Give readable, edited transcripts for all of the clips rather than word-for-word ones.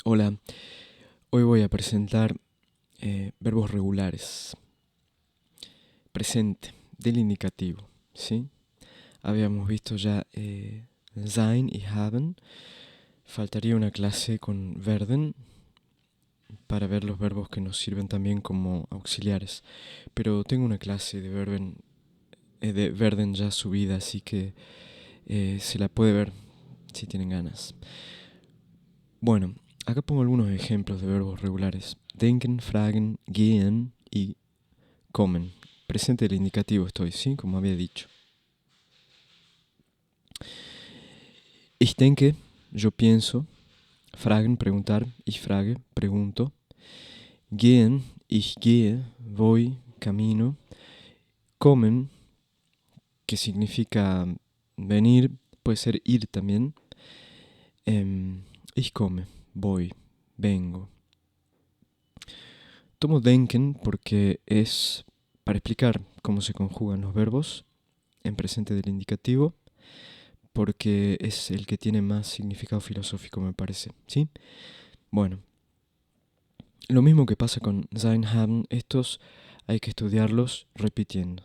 Hola, hoy voy a presentar verbos regulares. Presente, del indicativo, ¿sí? Habíamos visto ya sein y haben. Faltaría una clase con werden para ver los verbos que nos sirven también como auxiliares. Pero tengo una clase de werden ya subida, así que se la puede ver si tienen ganas. Bueno, acá pongo algunos ejemplos de verbos regulares. Denken, fragen, gehen y kommen. Presente del indicativo estoy, ¿sí? Como había dicho. Ich denke, yo pienso. Fragen, preguntar. Ich frage, pregunto. Gehen, ich gehe, voy, camino. Kommen, que significa venir, puede ser ir también. Ich komme, voy, vengo. Tomo denken porque es para explicar cómo se conjugan los verbos en presente del indicativo, porque es el que tiene más significado filosófico, me parece, ¿sí? Bueno, lo mismo que pasa con sein, haben, estos hay que estudiarlos repitiendo.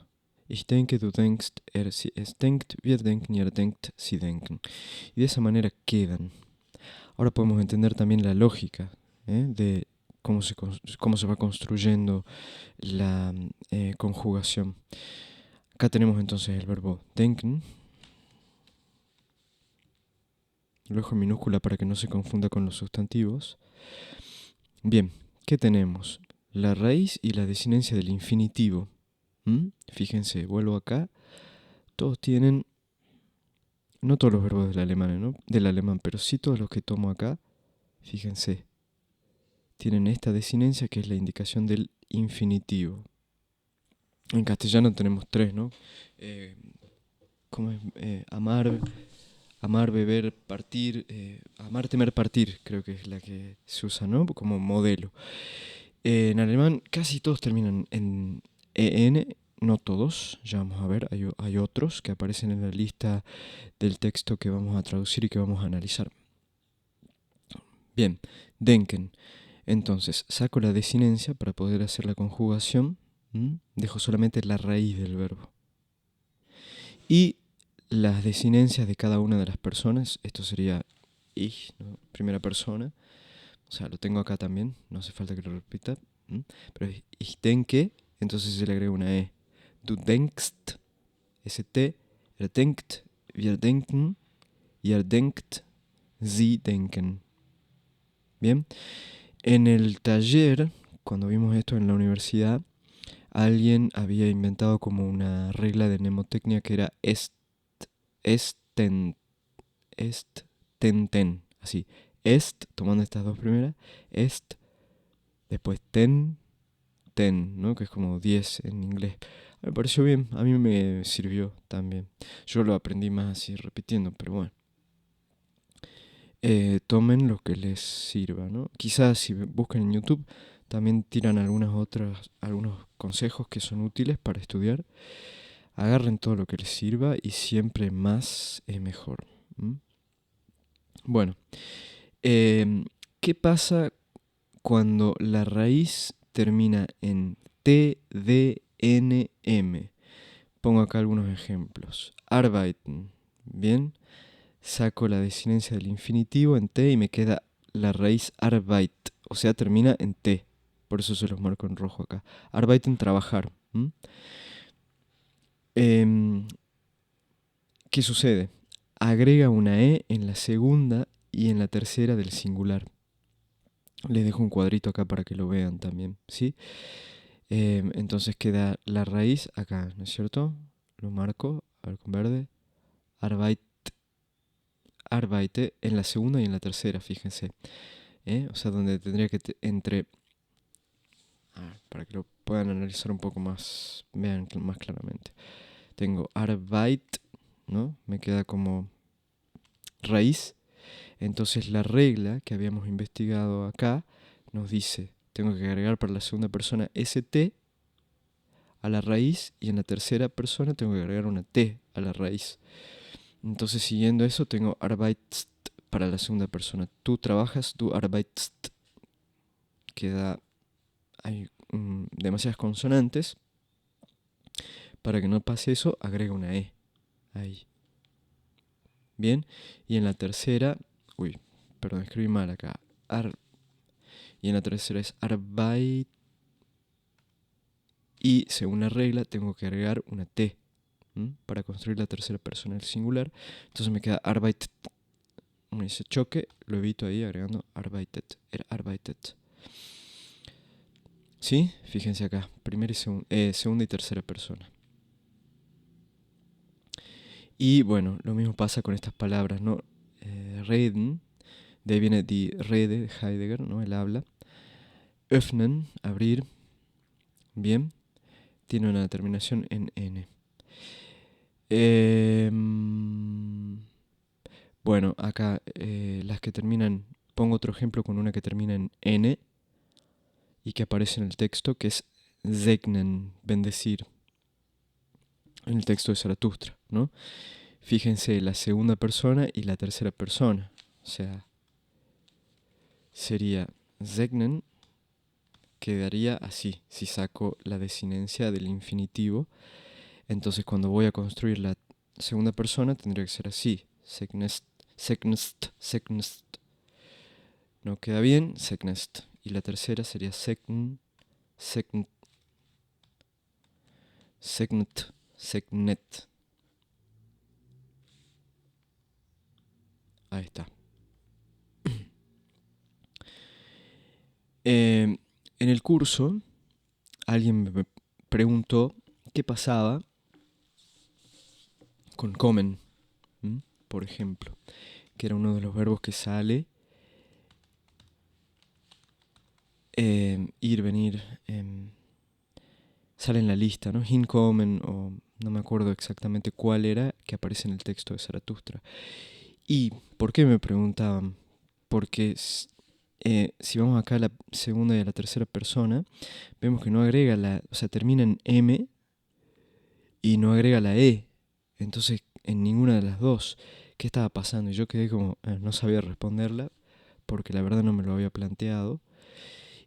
Ich denke, du denkst, es denkt, wir denken, ihr denkt, sie denken. Y de esa manera quedan. Ahora podemos entender también la lógica de cómo se va construyendo la conjugación. Acá tenemos entonces el verbo denken. Lo dejo en minúscula para que no se confunda con los sustantivos. Bien, ¿qué tenemos? La raíz y la desinencia del infinitivo. Fíjense, vuelvo acá. Todos tienen, no todos los verbos del alemán, ¿no? Del alemán, pero sí todos los que tomo acá. Fíjense, tienen esta desinencia que es la indicación del infinitivo. En castellano tenemos tres, ¿no? ¿Cómo es? Amar, beber, partir. Amar, temer, partir, creo que es la que se usa, ¿no? Como modelo. En alemán casi todos terminan en en, no todos, ya vamos a ver, hay otros que aparecen en la lista del texto que vamos a traducir y que vamos a analizar. Bien, denken. Entonces, saco la desinencia para poder hacer la conjugación. Dejo solamente la raíz del verbo. Y las desinencias de cada una de las personas, esto sería ich, ¿no? Primera persona. O sea, lo tengo acá también, no hace falta que lo repita. Pero ich denke, entonces se le agrega una E. Du denkst, ST, denkt, wir denken, ihr denkt, sie denken. Bien, en el taller, cuando vimos esto en la universidad, alguien había inventado como una regla de mnemotecnia que era esten, ten, así. Est, tomando estas dos primeras, est, después ten, ¿no? Que es como 10 en inglés. Me pareció bien, a mí me sirvió también. Yo lo aprendí más así repitiendo, pero bueno. Tomen lo que les sirva, ¿no? Quizás si buscan en YouTube también tiran algunos consejos que son útiles para estudiar. Agarren todo lo que les sirva y siempre más es mejor. Bueno, ¿qué pasa cuando la raíz termina en T, D, N, M? Pongo acá algunos ejemplos. Arbeiten, ¿bien? Saco la desinencia del infinitivo en T y me queda la raíz Arbeit, o sea, termina en T. Por eso se los marco en rojo acá. Arbeiten, trabajar. ¿Qué sucede? Agrega una E en la segunda y en la tercera del singular. Les dejo un cuadrito acá para que lo vean también, ¿sí? Entonces queda la raíz acá, ¿no es cierto? Lo marco, a ver con verde. Arbeit, Arbeite en la segunda y en la tercera, fíjense. O sea, donde tendría que entre... para que lo puedan analizar un poco más, vean más claramente. Tengo Arbeit, ¿no? Me queda como raíz. Entonces la regla que habíamos investigado acá nos dice, tengo que agregar para la segunda persona st a la raíz y en la tercera persona tengo que agregar una t a la raíz. Entonces siguiendo eso tengo Arbeitst, para la segunda persona. Tú trabajas, du arbeitest. Hay demasiadas consonantes. Para que no pase eso, agrega una E. Ahí. Bien. Y en la tercera... perdón, escribí mal acá. Y en la tercera es Arbeit. Y según la regla tengo que agregar una T para construir la tercera persona del singular. Entonces me queda Arbeitet. Ese choque lo evito ahí agregando Arbeitet. Era Arbeitet. ¿Sí? Fíjense acá. Primera y segunda y tercera persona. Y bueno, lo mismo pasa con estas palabras, ¿no? Reden. De ahí viene die Rede de Heidegger, ¿no? El habla. Öffnen, abrir. Bien. Tiene una terminación en N. Bueno, acá las que terminan... Pongo otro ejemplo con una que termina en N y que aparece en el texto, que es segnen, bendecir. En el texto de Zaratustra, ¿no? Fíjense la segunda persona y la tercera persona. O sea, sería segnen, quedaría así, si saco la desinencia del infinitivo. Entonces cuando voy a construir la segunda persona tendría que ser así. Segnest, segnest. No queda bien, segnest. Y la tercera sería segnet, segnet. Ahí está. En el curso, alguien me preguntó qué pasaba con comen, por ejemplo, que era uno de los verbos que sale, ir, venir, sale en la lista, ¿no? Hinkommen, o no me acuerdo exactamente cuál era, que aparece en el texto de Zaratustra. ¿Y por qué me preguntaban? Porque si vamos acá a la segunda y a la tercera persona, vemos que no agrega o sea, termina en M y no agrega la E. Entonces, en ninguna de las dos, ¿qué estaba pasando? Y yo quedé como, no sabía responderla, porque la verdad no me lo había planteado.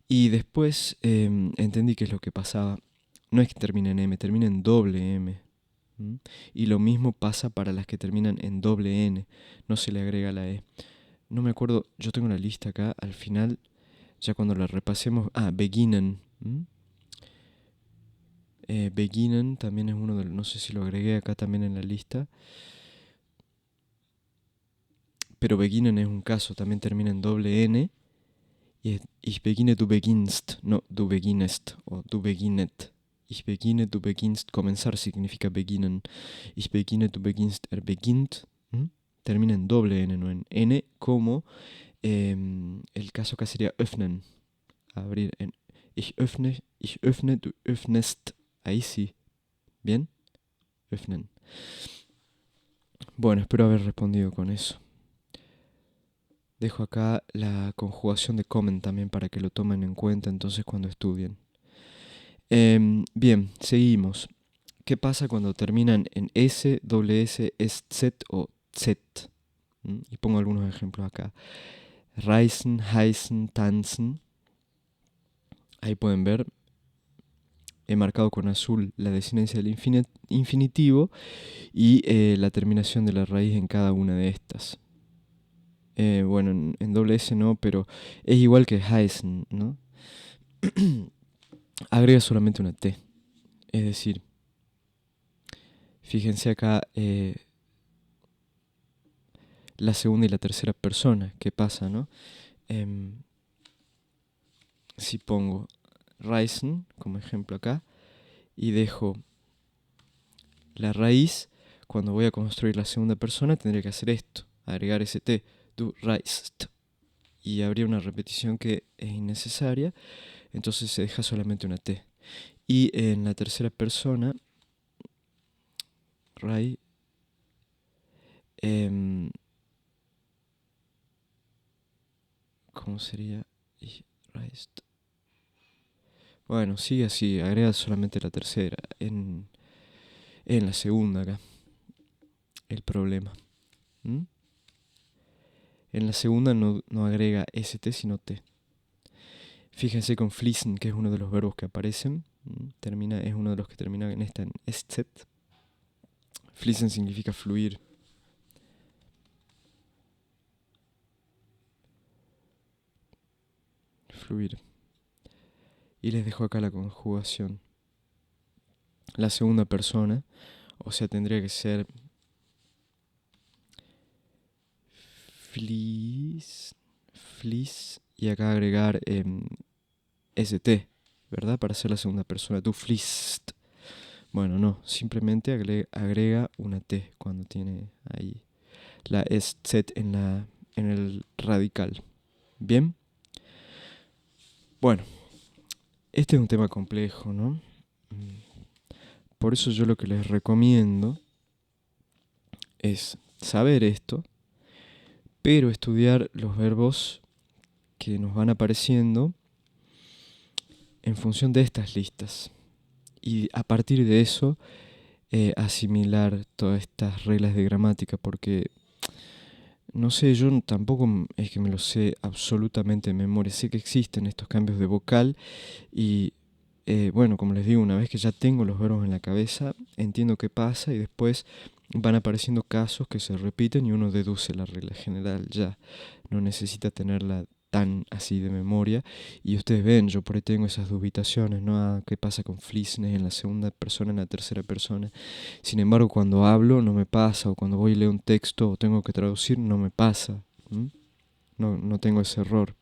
Y después entendí qué es lo que pasaba. No es que termine en M, termina en doble M. Y lo mismo pasa para las que terminan en doble N, no se le agrega la E. No me acuerdo, yo tengo una lista acá, al final, ya cuando la repasemos, beginnen. Beginnen también es uno de los, no sé si lo agregué acá también en la lista, pero beginnen es un caso, también termina en doble N, y es ich beginne, du beginnst, no du beginnest, o du beginnet. Ich beginne, du beginnst, comenzar significa beginnen. Ich beginne, du beginnst, beginnt. Termina en doble N, no en N, como el caso acá sería öffnen, abrir. Ich öffne, du öffnest. Ahí sí. ¿Bien? Öffnen. Bueno, espero haber respondido con eso. Dejo acá la conjugación de kommen también para que lo tomen en cuenta entonces cuando estudien. Bien, seguimos. ¿Qué pasa cuando terminan en S, doble S, Z o Z? Y pongo algunos ejemplos acá. Reisen, heißen, tanzen. Ahí pueden ver, he marcado con azul la desinencia del infinitivo y la terminación de la raíz en cada una de estas. Bueno, en doble S no, pero es igual que heißen, ¿no? Agrega solamente una T. Es decir, fíjense acá la segunda y la tercera persona. ¿Qué pasa, no? Si pongo Reisen como ejemplo acá y dejo la raíz, cuando voy a construir la segunda persona tendría que hacer esto, agregar ese T, du reist, y habría una repetición que es innecesaria, entonces se deja solamente una T. Y en la tercera persona, Rai, ¿cómo sería? Reist. Bueno, sigue así, agrega solamente la tercera, en la segunda acá, el problema. En la segunda no agrega st, sino t. Fíjense con fließen, que es uno de los verbos que aparecen. Es uno de los que termina en esta en st. Fließen significa fluir. Fluir. Y les dejo acá la conjugación. La segunda persona, o sea, tendría que ser fließ, y acá agregar st, ¿verdad? Para ser la segunda persona. Du fließt. Bueno, no, simplemente agrega una t cuando tiene ahí la st en el radical. ¿Bien? Bueno, este es un tema complejo, ¿no? Por eso yo lo que les recomiendo es saber esto, pero estudiar los verbos que nos van apareciendo en función de estas listas. Y a partir de eso, asimilar todas estas reglas de gramática, porque no sé, yo tampoco es que me lo sé absolutamente de memoria. Sé que existen estos cambios de vocal y, bueno, como les digo, una vez que ya tengo los verbos en la cabeza, entiendo qué pasa y después van apareciendo casos que se repiten y uno deduce la regla general ya. No necesita tenerla tan así de memoria. Y ustedes ven, yo por ahí tengo esas dubitaciones, ¿no? Ah, ¿qué pasa con fließen en la segunda persona, en la tercera persona? Sin embargo, cuando hablo no me pasa, o cuando voy y leo un texto o tengo que traducir, no me pasa. No tengo ese error.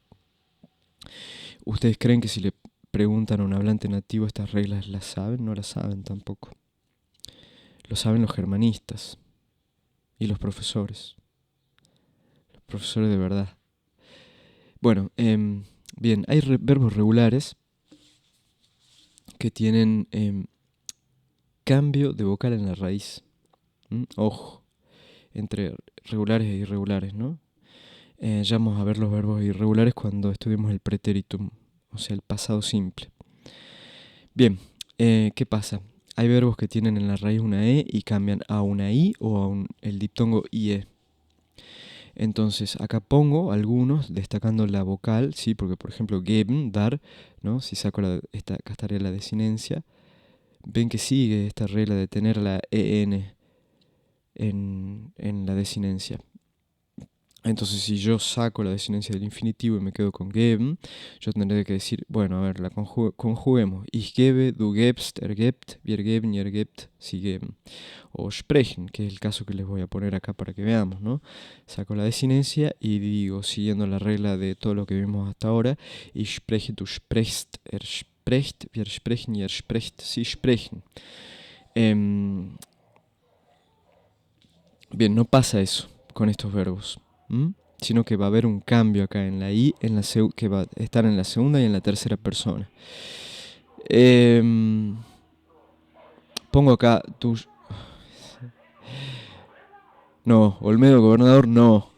¿Ustedes creen que si le preguntan a un hablante nativo estas reglas las saben? No las saben tampoco. Lo saben los germanistas y los profesores. Los profesores de verdad. Bueno, bien, hay verbos regulares que tienen cambio de vocal en la raíz. Ojo, entre regulares e irregulares, ¿no? Ya vamos a ver los verbos irregulares cuando estudiemos el pretéritum, o sea, el pasado simple. Bien, ¿qué pasa? Hay verbos que tienen en la raíz una E y cambian a una I o a el diptongo IE. Entonces, acá pongo algunos destacando la vocal, ¿sí? Porque, por ejemplo, geben, dar, ¿no? Si saco acá estaría la desinencia. Ven que sigue esta regla de tener la EN en la desinencia. Entonces, si yo saco la desinencia del infinitivo y me quedo con geben, yo tendré que decir, bueno, a ver, la conjuguemos. Ich gebe, du gebst, gebt, wir geben, ihr gebt, sie geben. O sprechen, que es el caso que les voy a poner acá para que veamos, ¿no? Saco la desinencia y digo, siguiendo la regla de todo lo que vimos hasta ahora, ich spreche, du sprichst, sprecht, wir sprechen, ihr sprecht, sie sprechen. Bien, no pasa eso con estos verbos, sino que va a haber un cambio acá en la I, que va a estar en la segunda y en la tercera persona. Pongo acá tus... No, Olmedo, gobernador, no.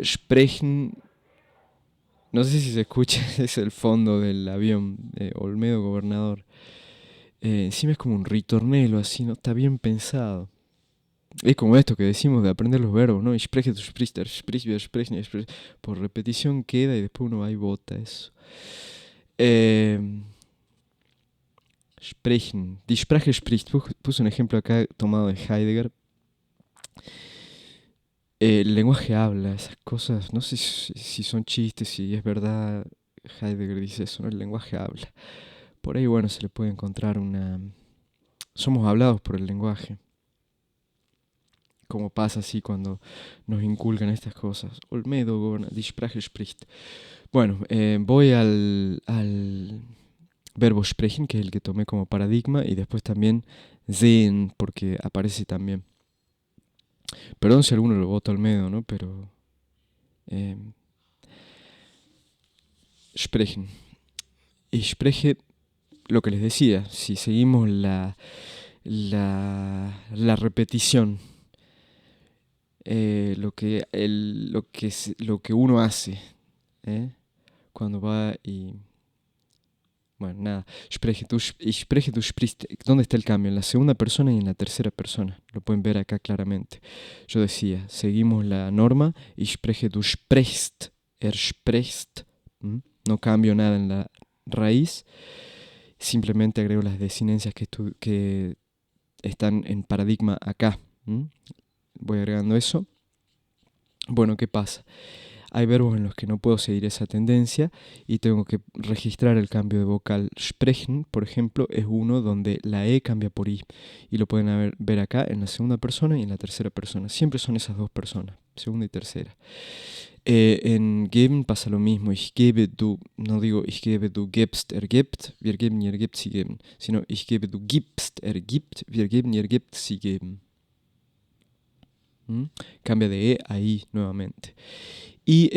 Sprechen... No sé si se escucha, es el fondo del avión. Olmedo, gobernador. Encima es como un ritornelo, así, ¿no? Está bien pensado. Es como esto que decimos de aprender los verbos, ¿no? Ich spreche, du sprichst, sprichst, wir sprechen, por repetición queda y después uno va y vota eso. Sprechen. Die Sprache spricht. Puse un ejemplo acá tomado de Heidegger. El lenguaje habla, esas cosas. No sé si son chistes, si es verdad. Heidegger dice eso, ¿no? El lenguaje habla. Por ahí, bueno, se le puede encontrar una... Somos hablados por el lenguaje. Como pasa así cuando nos inculcan estas cosas. Olmedo, die Sprache spricht. Bueno, voy al verbo sprechen, que es el que tomé como paradigma, y después también sehen, porque aparece también. Perdón si alguno lo vota al medio, ¿no? Pero... sprechen. Ich spreche, lo que les decía, si seguimos la repetición, lo que uno hace, cuando va y Bueno, nada. Ich spreche, du sprichst. ¿Dónde está el cambio? En la segunda persona y en la tercera persona. Lo pueden ver acá claramente. Yo decía, seguimos la norma. Ich spreche, du sprichst. Sprichst. No cambio nada en la raíz. Simplemente agrego las desinencias que están en paradigma acá. Voy agregando eso. Bueno, ¿qué pasa? Hay verbos en los que no puedo seguir esa tendencia y tengo que registrar el cambio de vocal. Sprechen, por ejemplo, es uno donde la E cambia por I. Y lo pueden ver acá en la segunda persona y en la tercera persona. Siempre son esas dos personas, segunda y tercera. En geben pasa lo mismo. Ich gebe, du, no digo ich gebe, du gibst, gibt. Wir geben, ihr gebt, sie geben. Sino ich gebe, du gibst, gibt. Wir geben, ihr gebt, sie geben. Cambia de E a I nuevamente. Y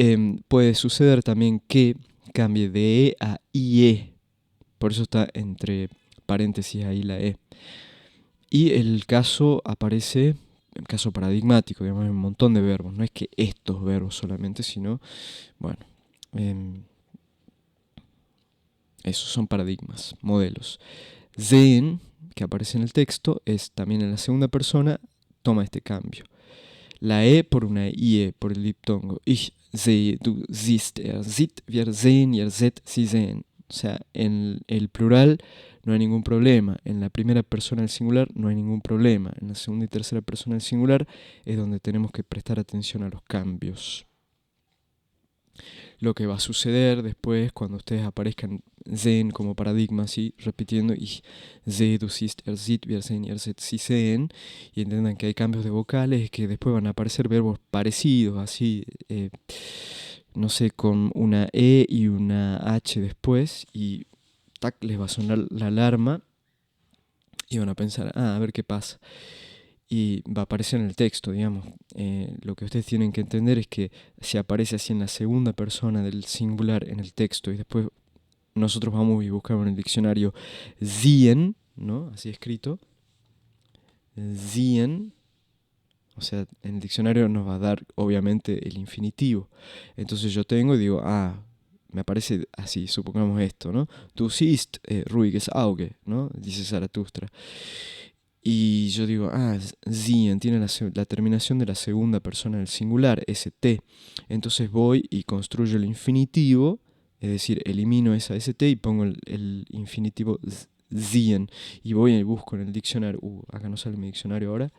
puede suceder también que cambie de E a IE. Por eso está entre paréntesis ahí la E. Y el caso aparece, el caso paradigmático, digamos, en un montón de verbos. No es que estos verbos solamente, sino, bueno, esos son paradigmas, modelos. Sehen, que aparece en el texto, es también en la segunda persona, toma este cambio. La E por una IE, por el diptongo. Ich sehe, du siehst, sieht, wir sehen, ihr seht, sie sehen. O sea, en el plural no hay ningún problema. En la primera persona del singular no hay ningún problema. En la segunda y tercera persona del singular es donde tenemos que prestar atención a los cambios. Lo que va a suceder después cuando ustedes aparezcan sehen como paradigma, así repitiendo ich sehe, du siehst, sieht, wir sehen, ihr seht, sie sehen, y entiendan que hay cambios de vocales, es que después van a aparecer verbos parecidos, así, no sé, con una E y una H después, y tac, les va a sonar la alarma y van a pensar, a ver qué pasa. Y va a aparecer en el texto, digamos. Lo que ustedes tienen que entender es que si aparece así en la segunda persona del singular en el texto y después nosotros vamos y buscamos en el diccionario sehen, ¿no? Así escrito, sehen, o sea, en el diccionario nos va a dar obviamente el infinitivo. Entonces yo tengo y digo, me aparece así, supongamos esto, ¿no? Du siehst ruhiges Auge, ¿no? Dice Zaratustra. Y yo digo, sehen tiene la terminación de la segunda persona del singular, ST. Entonces voy y construyo el infinitivo, es decir, elimino esa ST y pongo el infinitivo sehen. Y voy y busco en el diccionario, acá no sale mi diccionario ahora.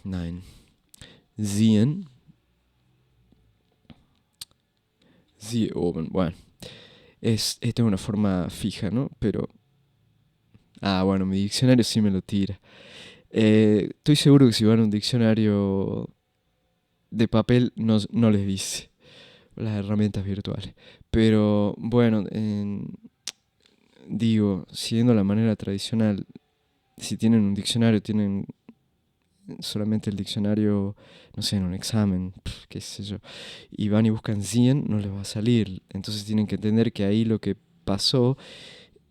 Nein. Sehen. Sie oben. Bueno, esta es una forma fija, ¿no? Pero, bueno, mi diccionario sí me lo tira. Estoy seguro que si van a un diccionario de papel no les dice las herramientas virtuales. Pero bueno, digo, siguiendo la manera tradicional, si tienen un diccionario, tienen solamente el diccionario, no sé, en un examen, qué sé yo, y van y buscan 100, no les va a salir. Entonces tienen que entender que ahí lo que pasó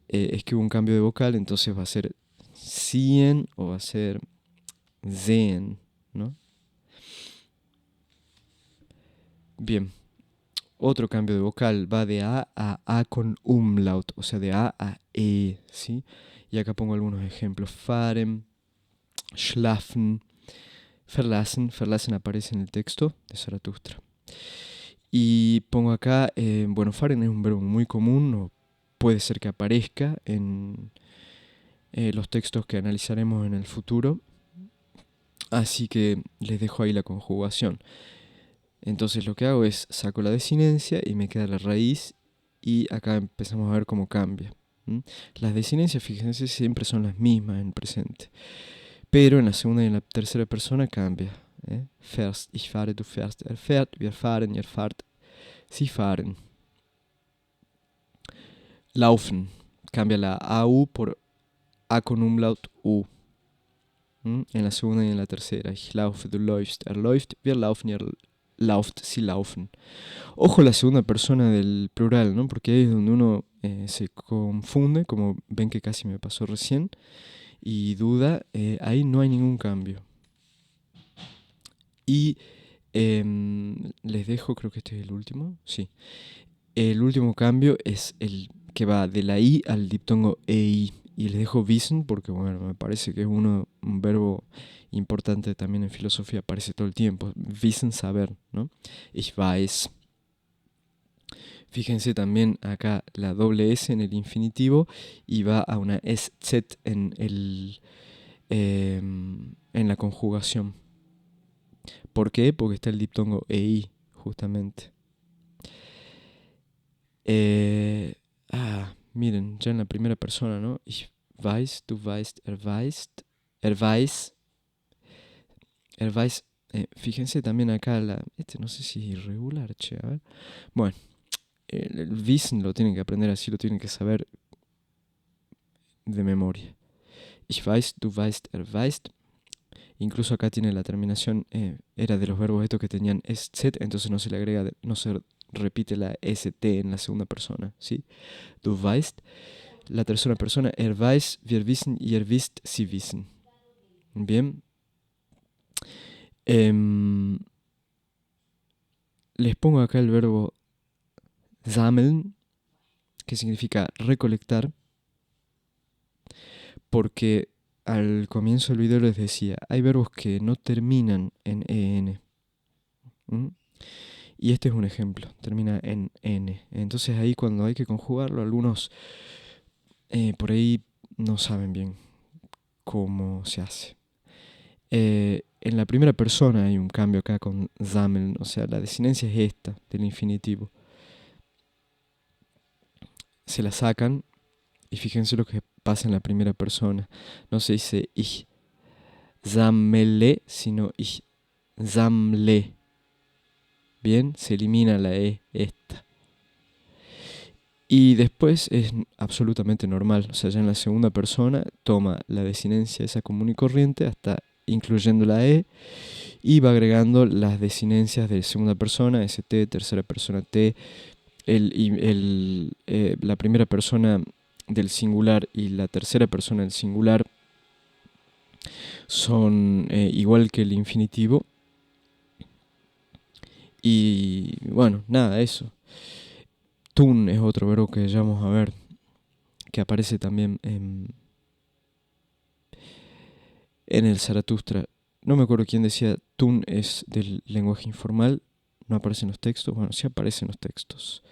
es que hubo un cambio de vocal, entonces va a ser 100 o va a ser sehen, ¿no? Bien, otro cambio de vocal va de A con umlaut, o sea, de A E, ¿sí? Y acá pongo algunos ejemplos. Fahren, schlafen, verlassen. Verlassen aparece en el texto de Zaratustra. Y pongo acá, bueno, fahren es un verbo muy común, o puede ser que aparezca en los textos que analizaremos en el futuro. Así que les dejo ahí la conjugación. Entonces lo que hago es saco la desinencia y me queda la raíz y acá empezamos a ver cómo cambia. Las desinencias, fíjense, siempre son las mismas en presente. Pero en la segunda y en la tercera persona cambia. Fährst, ich fahre, du fährst, er fährt, wir fahren, ihr fahrt, sie fahren. Laufen. Cambia la AU por A con umlaut U. En la segunda y en la tercera. Ich laufe, du läufst, er läuft, wir laufen, ihr lauft, sie laufen. Ojo la segunda persona del plural, ¿no? Porque ahí es donde uno se confunde, como ven que casi me pasó recién, y duda, ahí no hay ningún cambio. Y Les dejo, creo que este es el último. Sí. El último cambio es el que va de la I al diptongo EI. Y les dejo wissen porque, bueno, me parece que es un verbo importante también en filosofía, aparece todo el tiempo. Wissen, saber, ¿no? Ich weiß. Fíjense también acá la doble S en el infinitivo y va a una SZ en la conjugación. ¿Por qué? Porque está el diptongo EI, justamente. Miren, ya en la primera persona, ¿no? Ich weiß, du weißt, weißt, weiß. Weiß. Fíjense también acá no sé si es irregular, che, a ver. Bueno, el wissen lo tienen que aprender así, lo tienen que saber de memoria. Ich weiß, du weißt, weißt. Incluso acá tiene la terminación, era de los verbos estos que tenían SZ, entonces no se le agrega, no se repite la ST en la segunda persona, ¿sí? Du weißt. La tercera persona, weiß, wir wissen y wisst, sie wissen. Bien. Les pongo acá el verbo sammeln, que significa recolectar, porque al comienzo del video les decía, hay verbos que no terminan en en. Y este es un ejemplo, termina en n. Entonces ahí cuando hay que conjugarlo, algunos por ahí no saben bien cómo se hace. En la primera persona hay un cambio acá con sammeln, o sea, la desinencia es esta, del infinitivo. Se la sacan y fíjense lo que pasa en la primera persona. No se dice ich sammle, sino ich sammle. Bien, se elimina la E, esta. Y después es absolutamente normal, o sea, ya en la segunda persona toma la desinencia esa común y corriente hasta incluyendo la E y va agregando las desinencias de segunda persona, ST, tercera persona T, la primera persona del singular y la tercera persona del singular son igual que el infinitivo. Y bueno, nada, eso. Tun es otro verbo que ya vamos a ver, que aparece también en el Zaratustra. No me acuerdo quién decía Tun es del lenguaje informal, no aparece en los textos. Bueno, sí aparece en los textos.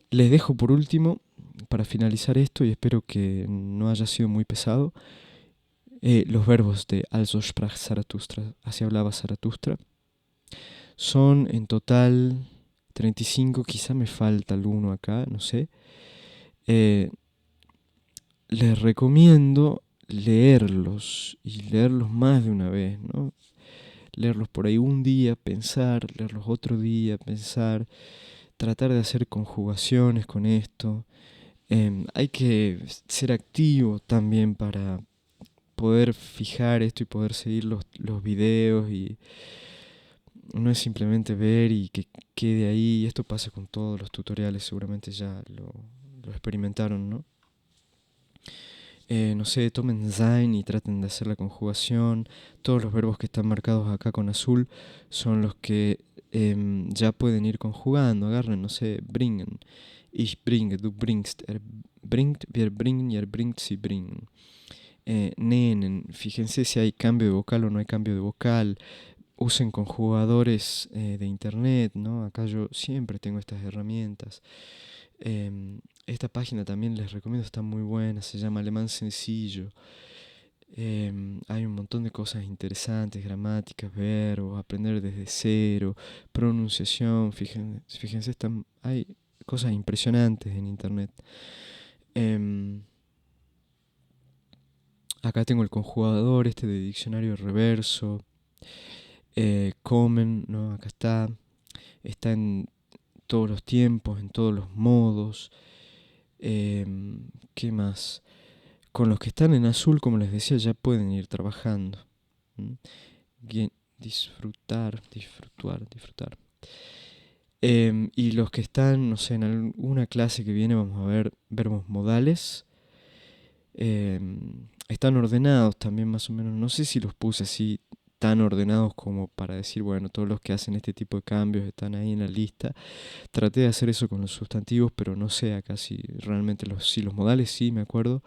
Les dejo por último, para finalizar esto, y espero que no haya sido muy pesado, los verbos de Also sprach Zaratustra, así hablaba Zaratustra. Son en total 35, quizá me falta alguno acá, no sé. Les recomiendo leerlos y leerlos más de una vez, ¿no? Leerlos por ahí un día, pensar, leerlos otro día, pensar, tratar de hacer conjugaciones con esto. Hay que ser activo también para poder fijar esto y poder seguir los videos, y no es simplemente ver y que quede ahí. Esto pasa con todos los tutoriales, seguramente ya lo experimentaron, ¿no? No sé, tomen sein y traten de hacer la conjugación. Todos los verbos que están marcados acá con azul son los que ya pueden ir conjugando. Agarren, no sé, bringen. Ich bringe, du bringst, bringt, wir bringen y bringt, sie bringen. Nenen, fíjense si hay cambio de vocal o no hay cambio de vocal. Usen conjugadores de internet, ¿no? Acá yo siempre tengo estas herramientas. Esta página también les recomiendo, está muy buena, se llama Alemán Sencillo. Hay un montón de cosas interesantes, gramáticas, verbos, aprender desde cero, pronunciación, fíjense hay cosas impresionantes en internet. Acá tengo el conjugador este de diccionario reverso. Comen, ¿no? Acá está en todos los tiempos, en todos los modos. ¿Qué más? Con los que están en azul, como les decía, ya pueden ir trabajando. Disfrutar. Y los que están, no sé, en alguna clase que viene vamos a ver verbos modales. Están ordenados también más o menos. No sé si los puse así tan ordenados como para decir, bueno, todos los que hacen este tipo de cambios están ahí en la lista. Traté de hacer eso con los sustantivos, pero no sé acá si realmente si los modales sí me acuerdo,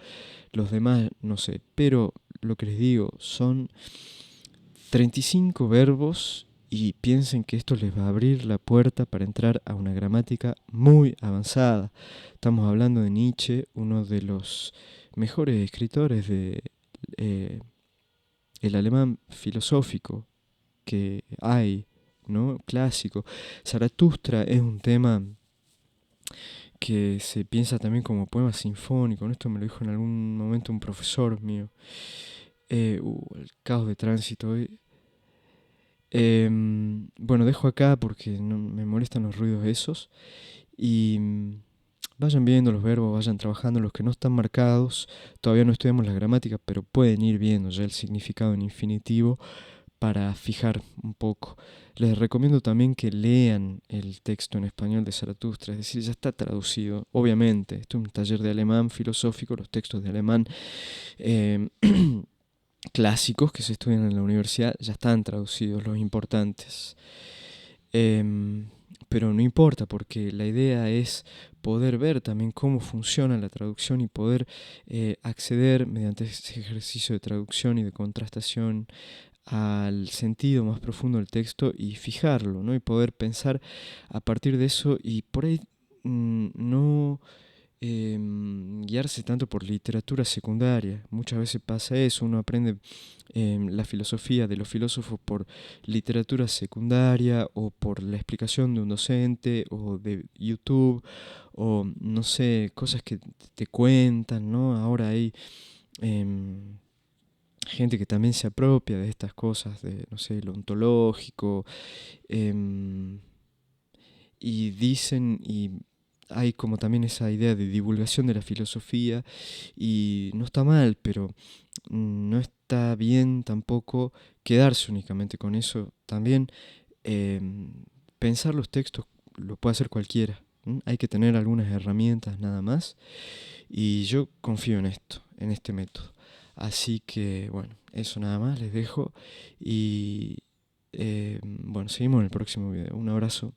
los demás no sé. Pero lo que les digo, son 35 verbos y piensen que esto les va a abrir la puerta para entrar a una gramática muy avanzada. Estamos hablando de Nietzsche, uno de los mejores escritores de el alemán filosófico que hay, ¿no? Clásico. Zaratustra es un tema que se piensa también como poema sinfónico. Esto me lo dijo en algún momento un profesor mío. El caos de tránsito hoy. Bueno, dejo acá porque no, me molestan los ruidos esos. Y vayan viendo los verbos, vayan trabajando los que no están marcados. Todavía no estudiamos la gramática, pero pueden ir viendo ya el significado en infinitivo para fijar un poco. Les recomiendo también que lean el texto en español de Zaratustra, es decir, ya está traducido. Obviamente, esto es un taller de alemán filosófico, los textos de alemán eh, clásicos que se estudian en la universidad ya están traducidos, los importantes. Pero no importa porque la idea es poder ver también cómo funciona la traducción y poder acceder mediante ese ejercicio de traducción y de contrastación al sentido más profundo del texto y fijarlo, ¿no? Y poder pensar a partir de eso y por ahí no guiarse tanto por literatura secundaria. Muchas veces pasa eso, uno aprende la filosofía de los filósofos por literatura secundaria o por la explicación de un docente o de YouTube o no sé, cosas que te cuentan, ¿no? Ahora hay gente que también se apropia de estas cosas, de, no sé, lo ontológico, em, y dicen, y hay como también esa idea de divulgación de la filosofía, y no está mal, pero no está bien tampoco quedarse únicamente con eso. También pensar los textos lo puede hacer cualquiera. Hay que tener algunas herramientas nada más, y yo confío en esto, en este método. Así que, bueno, eso nada más, les dejo y bueno, seguimos en el próximo video. Un abrazo.